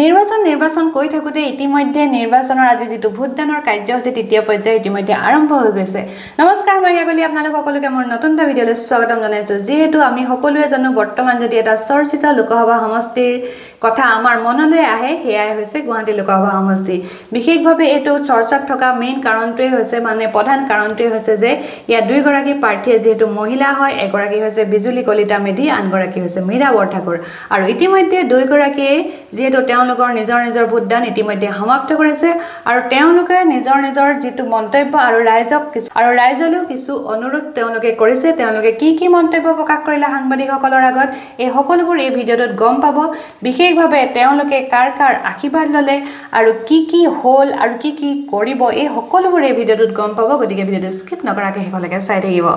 নিৰ্বাচন কৈ থাকোতে ইতিমধ্যে নিৰ্বাচনৰ আজি যেটো ভোটদানৰ কাৰ্যসূচী তৃতীয় পৰ্যায় ইতিমধ্যে আৰম্ভ হৈ গৈছে। নমস্কাৰ মই গগলি আপোনালোক সকলোকে মোৰ নতুন এটা ভিডিঅলৈ স্বাগতম জনাইছো। যেহেতু আমি সকলোৱে জানো বৰ্তমান যদি এটা চৰ্চিত লোকসভা সমষ্টিৰ কথা আমাৰ মনলৈ আহে হেয়াই হৈছে গুৱাহাটী লোকসভা সমষ্টি। বিশেষভাৱে এটো চৰ্চাত থকা মেইন কাৰণটোৱে হৈছে প্ৰধান কাৰণটোৱে হৈছে যে ইয়া দুইগৰাকী প্ৰাৰ্থীয়ে যেহেতু মহিলা হয়, এগৰাকী হৈছে বিজুলী কলিতা মেধি, আনগৰাকী হৈছে মীৰা বৰঠাকুৰ। আৰু ইতিমধ্যে দুইগৰাকীয়ে যেহেতু তেওঁলোকৰ নিজৰ ভোটদান ইতিমধ্যে সমাপ্ত কৰিছে আৰু তেওঁলোকে নিজৰ যেটো মন্তব্য আৰু ৰাইজলৈও কিছু অনুৰোধ তেওঁলোকে কৰিছে। তেওঁলোকে কি মন্তব্য প্ৰকাশ কৰিলে সাংবাদিকসকলৰ আগত এই সকলোবোৰ এই ভিডিঅ'টোত গম পাব। বিশেষভাৱে তেওঁলোকে কাৰ আশীৰ্বাদ ললে আৰু কি হ'ল আৰু কি কৰিব এই সকলোবোৰ এই ভিডিঅ'টোত গম পাব। গতিকে ভিডিঅ'টো স্কিপ নকৰাকৈ শেষলৈকে চাই থাকিব।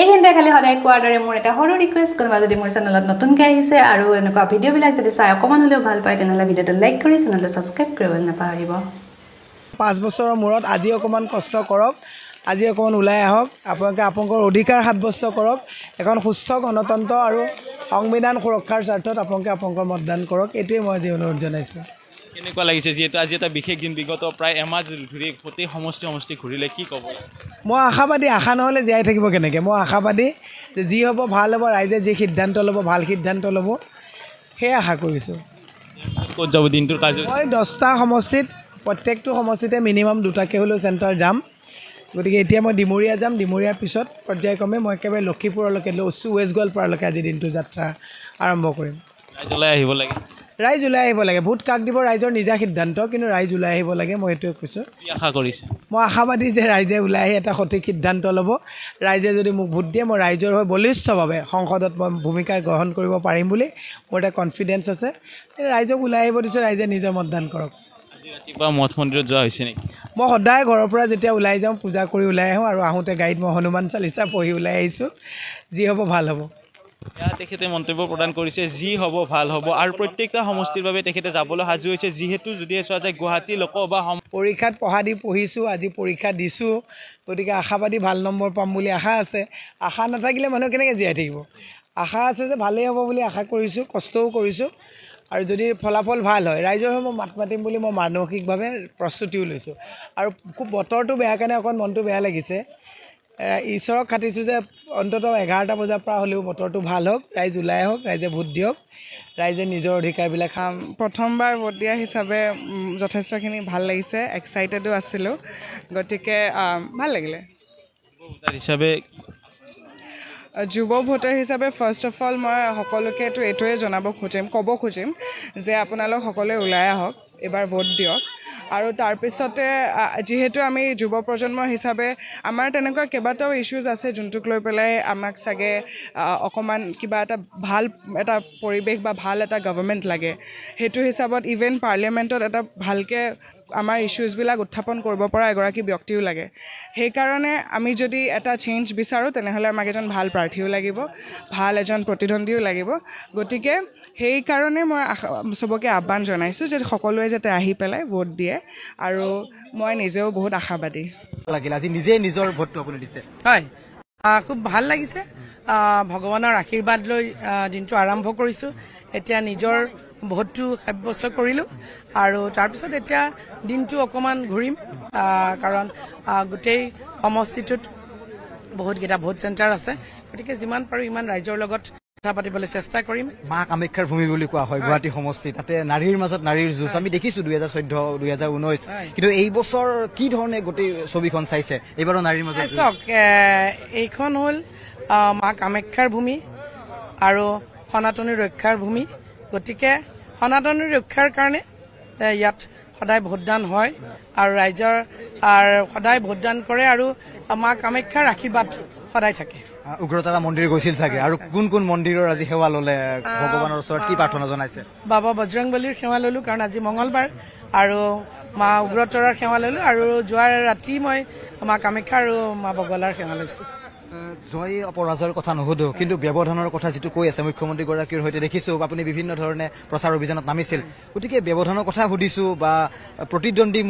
এইখিনিতে খালি সদায় কোৱাৰ দৰে মোৰ এটা সৰু ৰিকুৱেষ্ট, কোনোবা যদি মোৰ চেনেলত নতুনকৈ আহিছে আৰু এনেকুৱা ভিডিঅ'বিলাক যদি চাই অকণমান হ'লেও ভাল পায় তেনেহ'লে ভিডিঅ'টো লাইক কৰি চেনেলটো ছাবস্ক্ৰাইব কৰিবলৈ নাপাহৰিব। 5 বছৰৰ মূৰত আজি অকণমান কষ্ট কৰক, আজি অকণমান ওলাই আহক, আপোনালোকে আপোনালোকৰ অধিকাৰ সাব্যস্ত কৰক। এখন সুস্থ গণতন্ত্ৰ আৰু সংবিধান সুৰক্ষাৰ স্বাৰ্থত আপোনালোকে আপোনালোকৰ মতদান কৰক। এইটোৱে মই আজি অনুৰোধ জনাইছোঁ। কেনেকুৱা লাগিছে যিহেতু আজি এটা বিশেষ দিন, বিগত প্ৰায় এমাহ ধৰি গোটেই সমষ্টি ঘূৰিলে, কি ক'ব? মই আশাবাদী, আশা নহ'লে জীয়াই থাকিব কেনেকৈ। মই আশাবাদী যে যি হ'ব ভাল হ'ব, ৰাইজে যি সিদ্ধান্ত ল'ব ভাল সিদ্ধান্ত ল'ব, সেয়ে আশা কৰিছোঁ। ক'ত যাব দিনটোৰ কাৰ্য? মই 10টা সমষ্টিত, প্ৰত্যেকটো সমষ্টিতে মিনিমাম 2টাকৈ হ'লেও চেণ্টাৰ যাম। গতিকে এতিয়া মই ডিমৰীয়া যাম, ডিমৰীয়াৰ পিছত পৰ্যায়ক্ৰমে মই একেবাৰে লক্ষীপুৰলৈকে ৱেষ্ট গোৱালপাৰালৈকে আজি দিনটোৰ যাত্ৰা আৰম্ভ কৰিম। ৰাইজ ওলাই আহিব লাগে, ৰাইজ ওলাই আহিব লাগে। ভোট কাক দিব ৰাইজৰ নিজা সিদ্ধান্ত, কিন্তু ৰাইজ ওলাই আহিব লাগে। মই এইটোৱে কৈছোঁ। কি আশা কৰিছে? মই আশাবাদী যে ৰাইজে ওলাই আহি এটা সঠিক সিদ্ধান্ত ল'ব। ৰাইজে যদি মোক ভোট দিয়ে মই ৰাইজৰ হৈ বলিষ্ঠভাৱে সংসদত মই ভূমিকা গ্ৰহণ কৰিব পাৰিম বুলি মোৰ এটা কনফিডেঞ্চ আছে। ৰাইজক ওলাই আহিব দিছোঁ, ৰাইজে নিজৰ মতদান কৰক। আজি ৰাতিপুৱা মঠ মন্দিৰত যোৱা হৈছে নেকি? মই সদায় ঘৰৰ পৰা যেতিয়া ওলাই যাওঁ পূজা কৰি ওলাই আহোঁ, আৰু আহোঁতে গাড়ীত মই হনুমান চালিচা পঢ়ি ওলাই আহিছোঁ। যি হ'ব ভাল হ'ব। ইয়াত তেখেতে মন্তব্য প্ৰদান কৰিছে, যি হ'ব ভাল হ'ব, আৰু প্ৰত্যেকটা সমষ্টিৰ বাবে তেখেতে যাবলৈ সাজু হৈছে। যিহেতু যদি চোৱা যায় গুৱাহাটী লোকসভা পৰীক্ষাত পঢ়িছোঁ, আজি পৰীক্ষা দিছোঁ। গতিকে আশাবাদী ভাল নম্বৰ পাম বুলি আশা আছে। আশা নাথাকিলে মানুহ কেনেকৈ জীয়াই থাকিব। আশা আছে যে ভালেই হ'ব বুলি আশা কৰিছোঁ, কষ্টও কৰিছোঁ। আৰু যদি ফলাফল ভাল হয় ৰাইজৰ হৈ মই মাত মাতিম বুলি মই মানসিকভাৱে প্ৰস্তুতিও লৈছোঁ। আৰু খুব বতৰটো বেয়া কাৰণে অকণ মনটো বেয়া লাগিছে। ঈশ্বৰক খাটিছোঁ যে অন্ততঃ 11টা বজাৰ পৰা হ'লেও বতৰটো ভাল হওক, ৰাইজ ওলাই আহক, ৰাইজে ভোট দিয়ক, ৰাইজে নিজৰ অধিকাৰবিলাক। প্ৰথমবাৰ ভোট দিয়া হিচাপে যথেষ্টখিনি ভাল লাগিছে, এক্সাইটেডো আছিলোঁ। গতিকে ভাল লাগিলে। হিচাপে যুৱ ভোটাৰ হিচাপে ফাৰ্ষ্ট অফ অল মই সকলোকেতো এইটোৱে ক'ব খুজিম যে আপোনালোক সকলোৱে ওলাই আহক, এইবাৰ ভোট দিয়ক। আৰু তাৰপিছতে যিহেতু আমি যুৱ প্ৰজন্ম হিচাপে আমাৰ তেনেকুৱা কেইবাটাও ইছ্যুজ আছে যোনটোক লৈ পেলাই আমাক চাগে অকণমান কিবা এটা ভাল এটা পৰিৱেশ বা ভাল এটা গভৰ্ণমেণ্ট লাগে। সেইটো হিচাপত ইভেন পাৰ্লিয়ামেণ্টত এটা ভালকৈ আমাৰ ইছ্যুজবিলাক উত্থাপন কৰিব পৰা এগৰাকী ব্যক্তিও লাগে। সেইকাৰণে আমি যদি এটা চেঞ্জ বিচাৰোঁ তেনেহ'লে আমাক এজন ভাল প্ৰাৰ্থীও লাগিব, ভাল এজন প্ৰতিদ্বন্দ্বীও লাগিব। গতিকে সেইকাৰণে মই চবকে আহ্বান জনাইছোঁ যে সকলোৱে যাতে আহি পেলাই ভোট দিয়ে। আৰু মই নিজেও বহুত আশাবাদী। আজি নিজে নিজৰ ভোটটো আপুনি দিছে? হয়, খুব ভাল লাগিছে। ভগৱানৰ আশীৰ্বাদ লৈ দিনটো আৰম্ভ কৰিছোঁ। এতিয়া নিজৰ ভোটটো সাব্যস্ত কৰিলোঁ আৰু তাৰপিছত এতিয়া দিনটো অকণমান ঘূৰিম, কাৰণ গোটেই সমষ্টিটোত বহুতকেইটা ভোট চেণ্টাৰ আছে। গতিকে যিমান পাৰোঁ ইমান ৰাইজৰ লগত কথা পাতিবলৈ চেষ্টা কৰিম। মা কামাখ্যাৰ ভূমি বুলি কোৱা হয় গুৱাহাটী সমষ্টি, তাতে নাৰীৰ মাজত নাৰীৰ যুঁজ আমি দেখিছোঁ 2014, 2019। কিন্তু এই বছৰ কি ধৰণে গোটেই ছবিখন চাইছে এইবাৰো নাৰীৰ মাজত? চাওক, এইখন হ'ল মা কামাখ্যাৰ ভূমি আৰু সনাতনী ৰক্ষাৰ ভূমি। গতিকে সনাতনী ৰক্ষাৰ কাৰণে ইয়াত সদায় ভোটদান হয় আৰু ৰাইজৰ সদায় ভোটদান কৰে আৰু মা কামাখ্যাৰ আশীৰ্বাদ সদায় থাকে। উগ্ৰতাৰা মন্দিৰ গৈছিল চাগে, আৰু কোন মন্দিৰৰ আজি সেৱা ল'লে, ভগৱানৰ ওচৰত কি প্ৰাৰ্থনা জনাইছে? বাবা বজৰংবলীৰ সেৱা ল'লোঁ, কাৰণ আজি মঙলবাৰ, আৰু মা উগ্ৰতাৰাৰ সেৱা ল'লোঁ, আৰু যোৱা ৰাতি মই মা কামাখ্যা আৰু মা বগলাৰ সেৱা লৈছোঁ। জয় অপৰাজয়ৰ কথা নুসুধো, কিন্তু ব্যৱধানৰ কথা যিটো কৈ আছে মুখ্যমন্ত্ৰীগৰাকীৰ সৈতে দেখিছোঁ আপুনি বিভিন্ন ধৰণে প্ৰচাৰ অভিযানত নামিছিল। গতিকে ব্যৱধানৰ কথা সুধিছোঁ, বা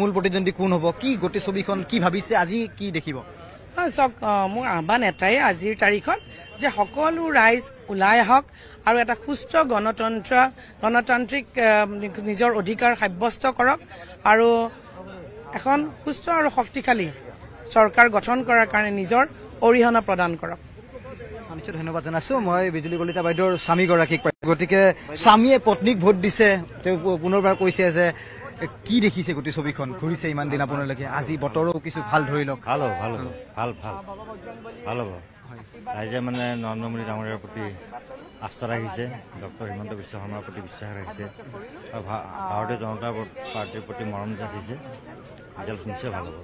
মূল প্ৰতিদ্বন্দ্বী কোন হ'ব, কি গোটেই ছবিখন কি ভাবিছে, আজি কি দেখিব? চাওক মোৰ আহ্বান এটাই আজিৰ তাৰিখত যে সকলো ৰাইজ ওলাই আহক আৰু এটা সুস্থ গণতান্ত্ৰিক নিজৰ অধিকাৰ সাব্যস্ত কৰক আৰু এখন সুস্থ আৰু শক্তিশালী চৰকাৰ গঠন কৰাৰ কাৰণে নিজৰ অৰিহণা প্ৰদান কৰক। নিশ্চয় ধন্যবাদ জনাইছো। মই বিজুলী কলিতা বাইদেউৰ স্বামীগৰাকীক গতিকে স্বামীয়ে পত্নীক ভোট দিছে, তেওঁ পুনৰবাৰ কৈছে যে কি দেখিছে গোটেই ছবিখন ঘূৰিছে ইমান দিন আপোনালোকে, আজি বতৰো কিছু ভাল ধৰি লওক। ভাল হ'ব ভাল হ'ব ভাল ভাল ভাল হ'ব। ৰাইজে মানে নৰেন্দ্ৰ মোদী ডাঙৰীয়াৰ প্ৰতি আস্থা ৰাখিছে, ডক্টৰ হিমন্ত বিশ্ব শৰ্মাৰ প্ৰতি বিশ্বাস ৰাখিছে আৰু ভাৰতীয় জনতা পাৰ্টীৰ প্ৰতি মৰম যাচিছে। ৰিজাল্ট নিশ্চয় ভাল হ'ব।